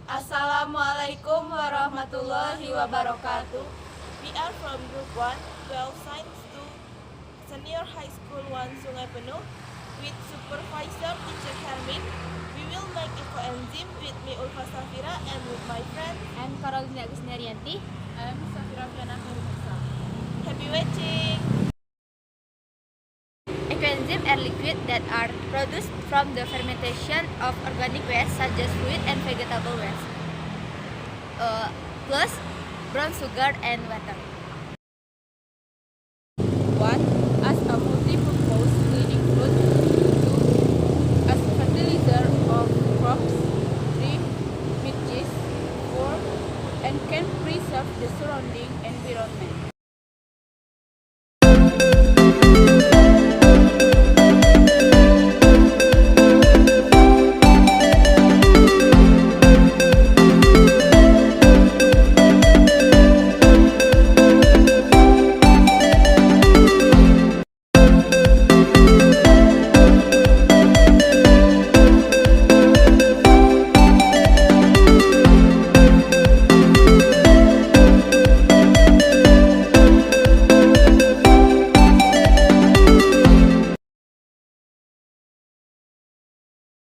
Assalamualaikum warahmatullahi wabarakatuh. We are from Group 1, 12 Science 2, Senior High School 1, Sungai Penuh, with Supervisor Teacher Hermin. We will make Enzym with me, Ulfa Safira, and with my friend. I'm Agustine Rianti. I'm Shafira Viana Khairunnisa. Happy watching! Enzymes are liquid that are produced from the fermentation of organic waste such as fruit and vegetable waste, plus brown sugar and water. 1. As a multi-purpose cleaning fluid. 2. As fertilizer of crops. 3. With yeast. 4. And can preserve the surrounding environment.